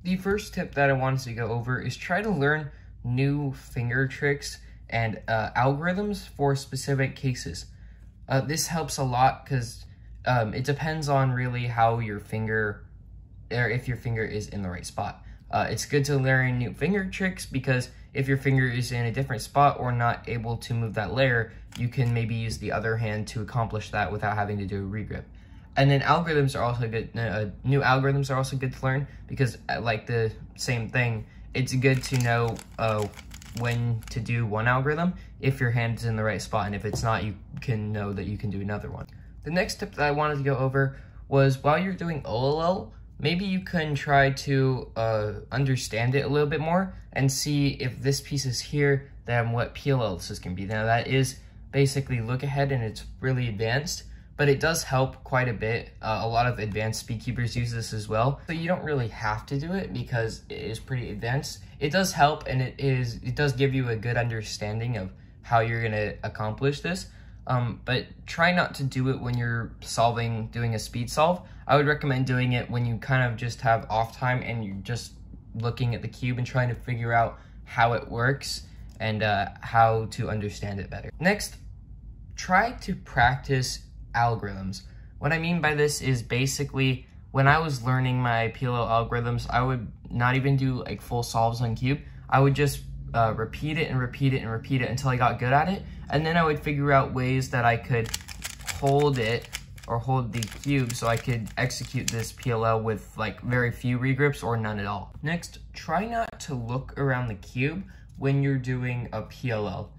The first tip that I wanted to go over is try to learn new finger tricks and algorithms for specific cases. This helps a lot because it depends on really how your finger, or if your finger is in the right spot. It's good to learn new finger tricks because if your finger is in a different spot or not able to move that layer, you can maybe use the other hand to accomplish that without having to do a regrip. And then algorithms are also good. New algorithms are also good to learn because, like the same thing, it's good to know when to do one algorithm if your hand is in the right spot, and if it's not, you can know that you can do another one. The next tip that I wanted to go over was while you're doing OLL, maybe you can try to understand it a little bit more and see if this piece is here, then what PLL this is going to be. Now that is basically look ahead and it's really advanced, but it does help quite a bit. A lot of advanced speedkeepers use this as well. So you don't really have to do it because it is pretty advanced. It does help, and it does give you a good understanding of how you're gonna accomplish this. But try not to do it when you're doing a speed solve. I would recommend doing it when you kind of just have off time and you're just looking at the cube and trying to figure out how it works and how to understand it better. Next, try to practice algorithms. What I mean by this is basically when I was learning my PLL algorithms, I would not even do like full solves on cube. I would just repeat it and repeat it and repeat it until I got good at it, and then I would figure out ways that I could hold it or hold the cube so I could execute this PLL with like very few regrips or none at all. Next, try not to look around the cube when you're doing a PLL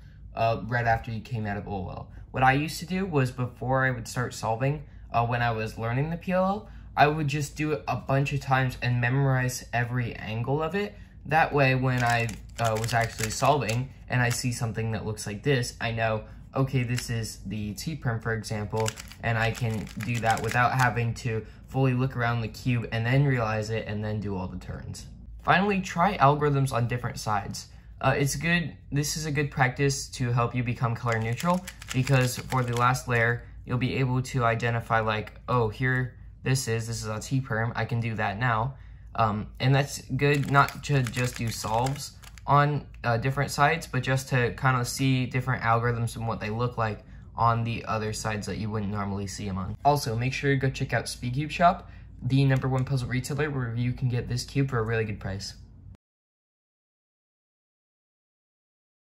right after you came out of OLL. What I used to do was before I would start solving, when I was learning the PLL, I would just do it a bunch of times and memorize every angle of it. That way, when I was actually solving and I see something that looks like this, I know, okay, this is the T-perm, for example, and I can do that without having to fully look around the cube and then realize it and then do all the turns. Finally, try algorithms on different sides. This is a good practice to help you become color neutral, because for the last layer, you'll be able to identify like, oh, here, this is a T-perm, I can do that now. And that's good not to just do solves on different sides, but just to kind of see different algorithms and what they look like on the other sides that you wouldn't normally see them on. Also, make sure you go check out Speedcube Shop, the #1 puzzle retailer where you can get this cube for a really good price.